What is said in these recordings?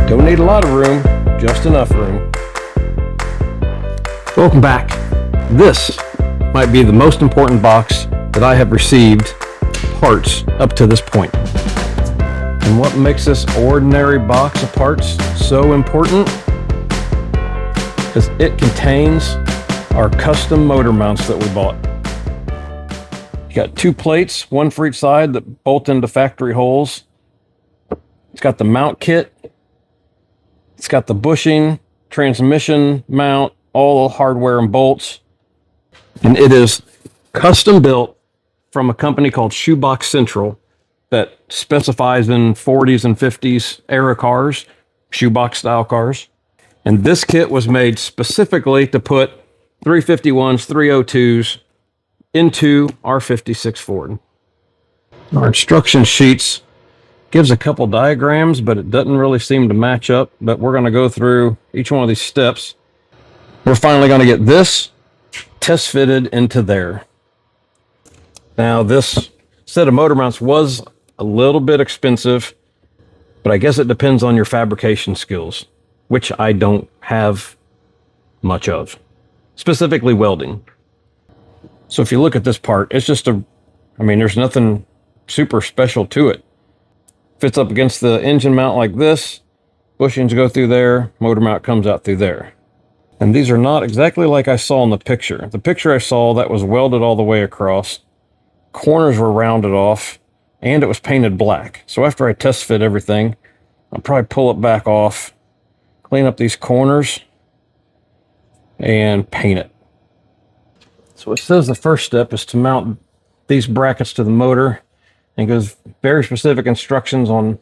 Don't need a lot of room, just enough room. Welcome back. This might be the most important box that I have received parts up to this point. And what makes this ordinary box of parts so important is it contains our custom motor mounts that we bought. You got 2 plates, one for each side, that bolt into factory holes. It's got the mount kit. It's got the bushing, transmission mount, all the hardware and bolts. And it is custom built from a company called Shoebox Central that specifies in 40s and 50s era cars, shoebox style cars. And this kit was made specifically to put 351s, 302s into our 56 Ford. Our instruction sheets gives a couple diagrams, but it doesn't really seem to match up. But we're going to go through each one of these steps. We're finally going to get this test fitted into there. Now, this set of motor mounts was a little bit expensive, but I guess it depends on your fabrication skills, which I don't have much of, specifically welding. So if you look at this part, it's just there's nothing super special to it. Fits up against the engine mount like this. Bushings go through there. Motor mount comes out through there. And these are not exactly like I saw in the picture. The picture I saw, that was welded all the way across. Corners were rounded off, and it was painted black. So after I test fit everything, I'll probably pull it back off, clean up these corners, and paint it. So it says the first step is to mount these brackets to the motor, and gives very specific instructions on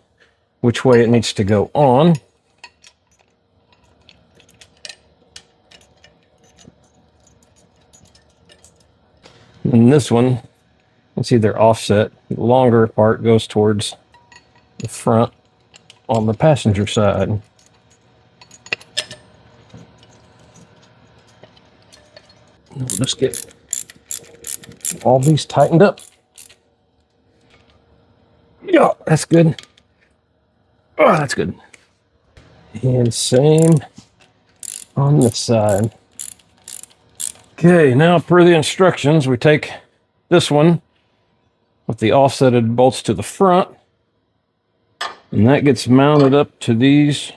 which way it needs to go on. And this one, you can see they're offset. The longer part goes towards the front on the passenger side. We'll just get all these tightened up. Yeah, that's good. Oh, that's good. And same on this side. Okay, now per the instructions, we take this one with the offsetted bolts to the front, and that gets mounted up to these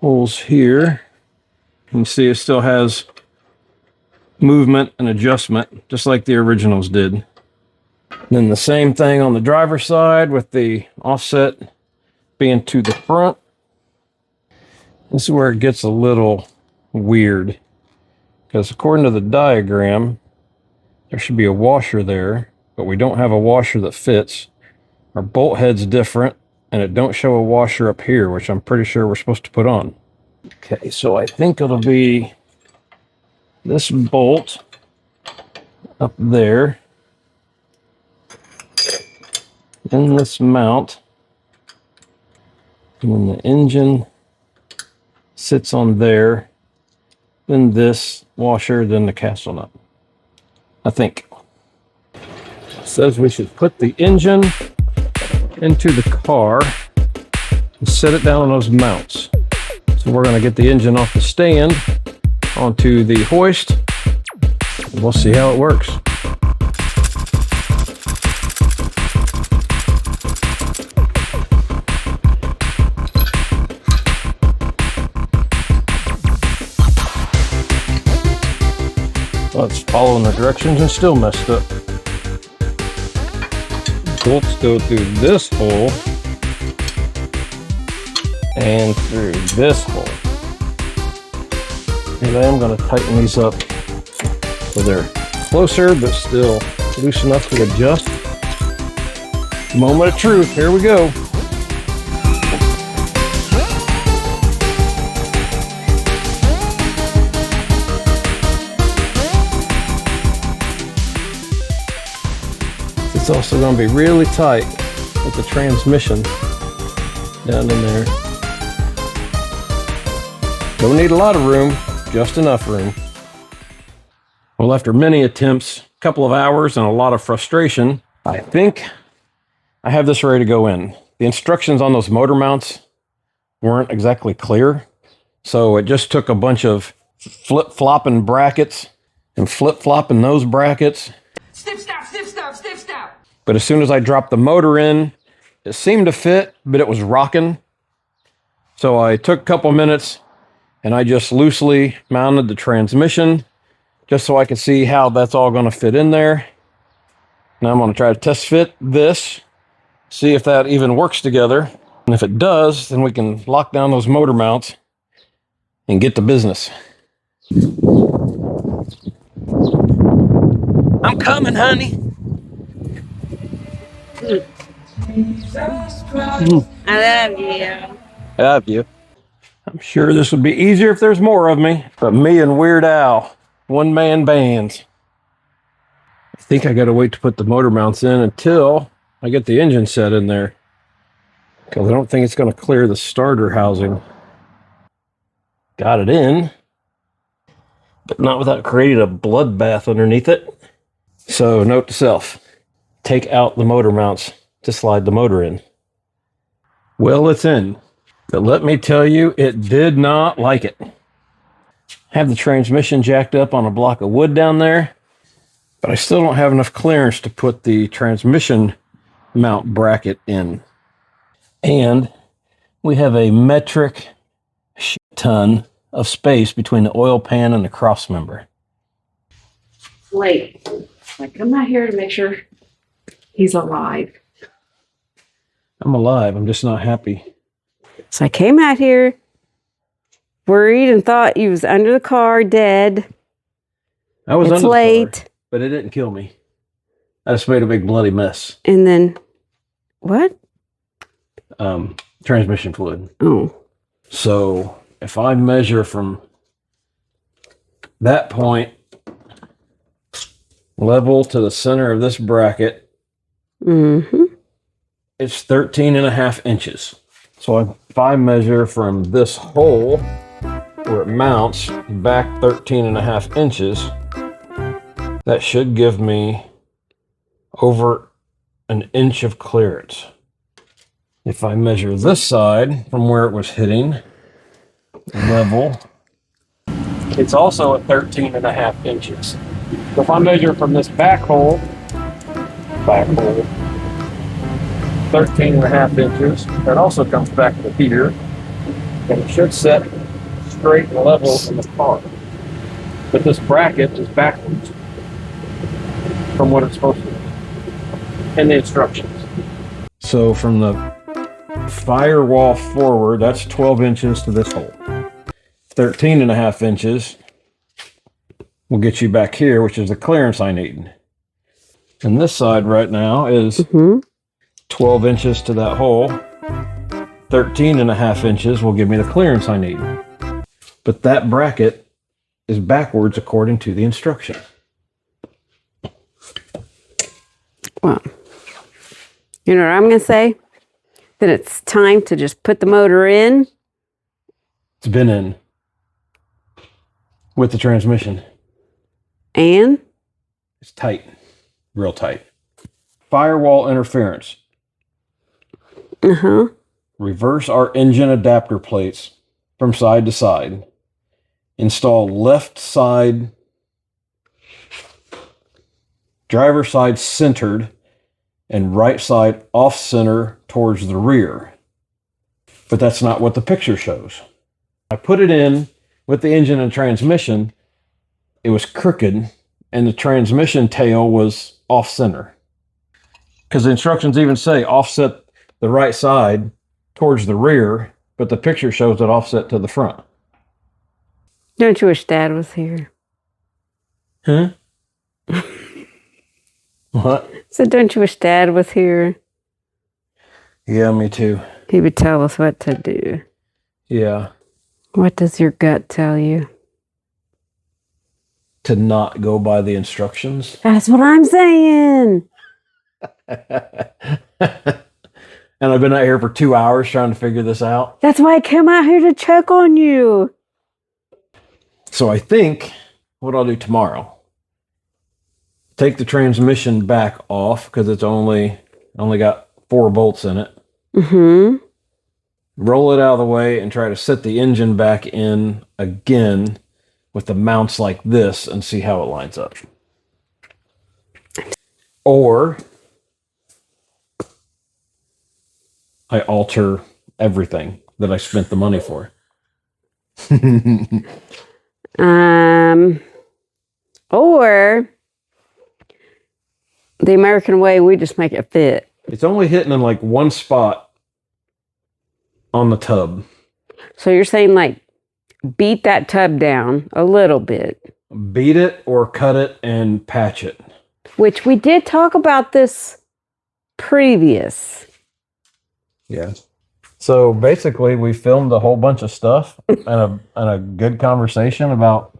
holes here. You can see it still has movement and adjustment, just like the originals did. And then the same thing on the driver's side with the offset being to the front. This is where it gets a little weird, because according to the diagram, there should be a washer there, but we don't have a washer that fits. Our bolt head's different, and it don't show a washer up here, which I'm pretty sure we're supposed to put on. Okay, so I think it'll be this bolt up there, in this mount, and then the engine sits on there, then this washer, then the castle nut. I think it says we should put the engine into the car and set it down on those mounts. So we're going to get the engine off the stand onto the hoist, and we'll see how it works. Well, it's following the directions and still messed up. Bolts go through this hole and through this hole. And I am going to tighten these up so they're closer but still loose enough to adjust. Moment of truth, here we go. It's also going to be really tight with the transmission down in there. Don't need a lot of room, just enough room. Well, after many attempts, a couple of hours, and a lot of frustration, I think I have this ready to go in. The instructions on those motor mounts weren't exactly clear. So it just took a bunch of flip-flopping brackets and flip-flopping those brackets. Snip, snap, snip, snap, snip, snap. But as soon as I dropped the motor in, it seemed to fit, but it was rocking. So I took a couple minutes and I just loosely mounted the transmission just so I could see how that's all going to fit in there. Now I'm going to try to test fit this, see if that even works together. And if it does, then we can lock down those motor mounts and get to business. I'm coming, honey. I love you. I love you. I'm sure this would be easier if there's more of me, but me and Weird Al, one-man bands. I think I got to wait to put the motor mounts in until I get the engine set in there, because I don't think it's going to clear the starter housing. Got it in, but not without creating a bloodbath underneath it. So note to self, take out the motor mounts to slide the motor in. Well, it's in, but let me tell you, it did not like it. Have the transmission jacked up on a block of wood down there, but I still don't have enough clearance to put the transmission mount bracket in. And we have a metric shit ton of space between the oil pan and the cross member. Wait, I come out here to make sure he's alive. I'm alive, I'm just not happy. So I came out here, worried and thought he was under the car, dead. I was It's under the late. car, but it didn't kill me. I just made a big bloody mess. And then, what? Transmission fluid. Oh. So if I measure from that point level to the center of this bracket, it's 13.5 inches. So if I measure from this hole where it mounts back 13.5 inches, that should give me over an inch of clearance. If I measure this side from where it was hitting level, it's also at 13.5 inches. So if I measure from this back hole, 13.5 inches, that also comes back to here, and it should set straight and level in the car. But this bracket is backwards from what it's supposed to be in the instructions. So from the firewall forward, that's 12 inches to this hole. 13.5 inches will get you back here, which is the clearance I need. And this side right now is 12 inches to that hole. 13.5 inches will give me the clearance I need. But that bracket is backwards according to the instruction. Well, you know what I'm going to say? That it's time to just put the motor in. It's been in with the transmission. And? It's tight, real tight. Firewall interference. Reverse our engine adapter plates from side to side. Install left side, driver side centered, and right side off center towards the rear. But that's not what the picture shows. I put it in with the engine and transmission. It was crooked, and the transmission tail was off center. Because the instructions even say offset the right side towards the rear, but the picture shows it offset to the front. Don't you wish Dad was here? Huh? What? So don't you wish Dad was here? Yeah, me too. He would tell us what to do. Yeah. What does your gut tell you? To not go by the instructions. That's what I'm saying. And I've been out here for 2 hours trying to figure this out. That's why I came out here to check on you. So I think what I'll do tomorrow, take the transmission back off because it's only got 4 bolts in it. roll it out of the way, and try to set the engine back in again with the mounts like this and see how it lines up. Or I alter everything that I spent the money for. Or the American way, we just make it fit. It's only hitting in like one spot on the tub. So you're saying like beat that tub down a little bit. Beat it or cut it and patch it. Which we did talk about this previous. Yeah. So basically, we filmed a whole bunch of stuff and a good conversation about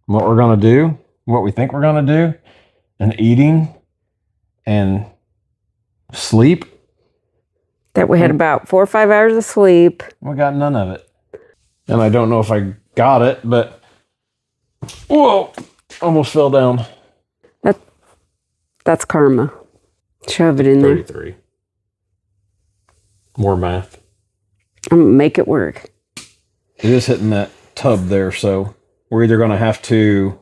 what we're going to do, what we think we're going to do, and eating and sleep. That we had about 4 or 5 hours of sleep. We got none of it. And I don't know if I got it, but whoa, almost fell down. That's karma. Shove it in 33. More math. I'm gonna make it work. It is hitting that tub there, so we're either going to have to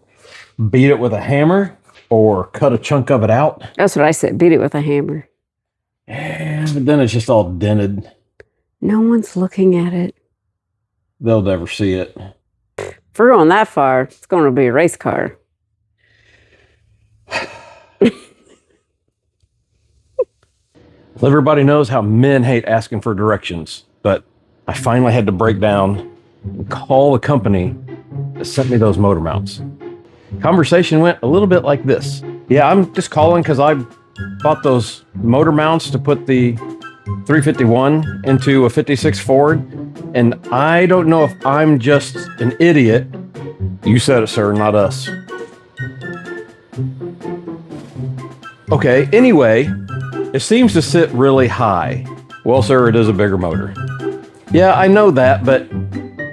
beat it with a hammer or cut a chunk of it out. That's what I said. Beat it with a hammer. Yeah, but then it's just all dented. No one's looking at it. They'll never see it. If we're going that far, it's going to be a race car. Everybody knows how men hate asking for directions, but I finally had to break down and call the company that sent me those motor mounts. Conversation went a little bit like this. Yeah, I'm just calling because I bought those motor mounts to put the 351 into a 56 Ford, and I don't know if I'm just an idiot. You said it, sir, not us. Okay, anyway, it seems to sit really high. Well, sir, it is a bigger motor. Yeah, I know that, but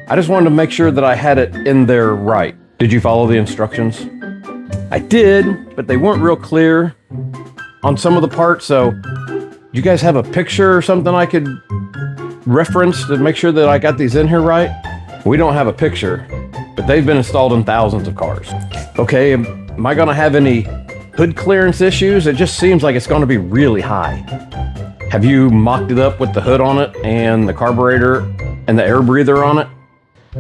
I just wanted to make sure that I had it in there right. Did you follow the instructions? I did, but they weren't real clear on some of the parts, so you guys have a picture or something I could reference to make sure that I got these in here right? We don't have a picture, but they've been installed in thousands of cars. Okay, am I gonna have any hood clearance issues? It just seems like it's gonna be really high. Have you mocked it up with the hood on it and the carburetor and the air breather on it?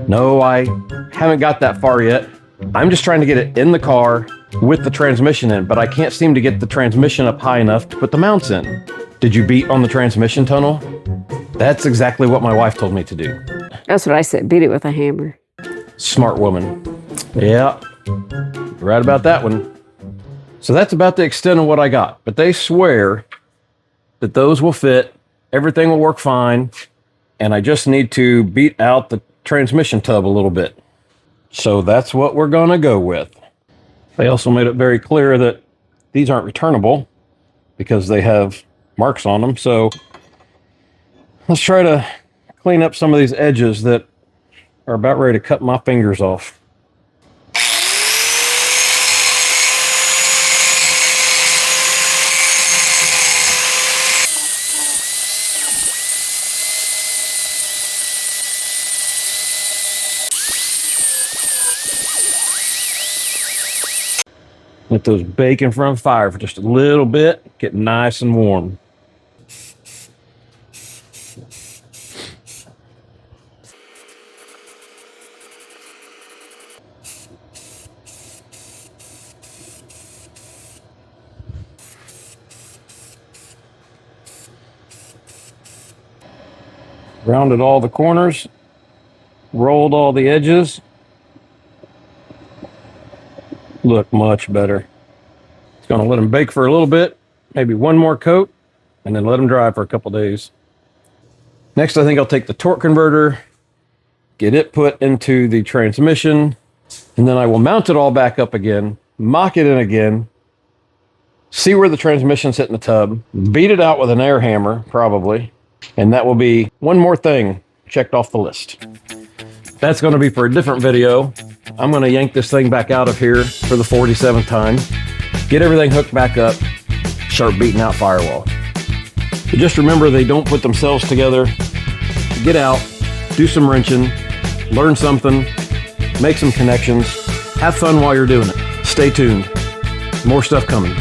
No, I haven't got that far yet. I'm just trying to get it in the car with the transmission in, but I can't seem to get the transmission up high enough to put the mounts in. Did you beat on the transmission tunnel? That's exactly what my wife told me to do. That's what I said. Beat it with a hammer. Smart woman. Yeah, right about that one. So that's about the extent of what I got, but they swear that those will fit, everything will work fine, and I just need to beat out the transmission tub a little bit. So that's what we're gonna go with. They also made it very clear that these aren't returnable because they have marks on them. So let's try to clean up some of these edges that are about ready to cut my fingers off. Let those bake in front of fire for just a little bit, get nice and warm. Rounded all the corners, rolled all the edges. Look much better. It's going to let them bake for a little bit, maybe one more coat, and then let them dry for a couple days. Next, I think I'll take the torque converter, get it put into the transmission, and then I will mount it all back up again, mock it in again, see where the transmission's hitting the tub, beat it out with an air hammer, probably, and that will be one more thing checked off the list. That's going to be for a different video. I'm going to yank this thing back out of here for the 47th time, get everything hooked back up, start beating out firewall. But just remember, they don't put themselves together. get out, do some wrenching, learn something, make some connections, have fun while you're doing it. Stay tuned. More stuff coming.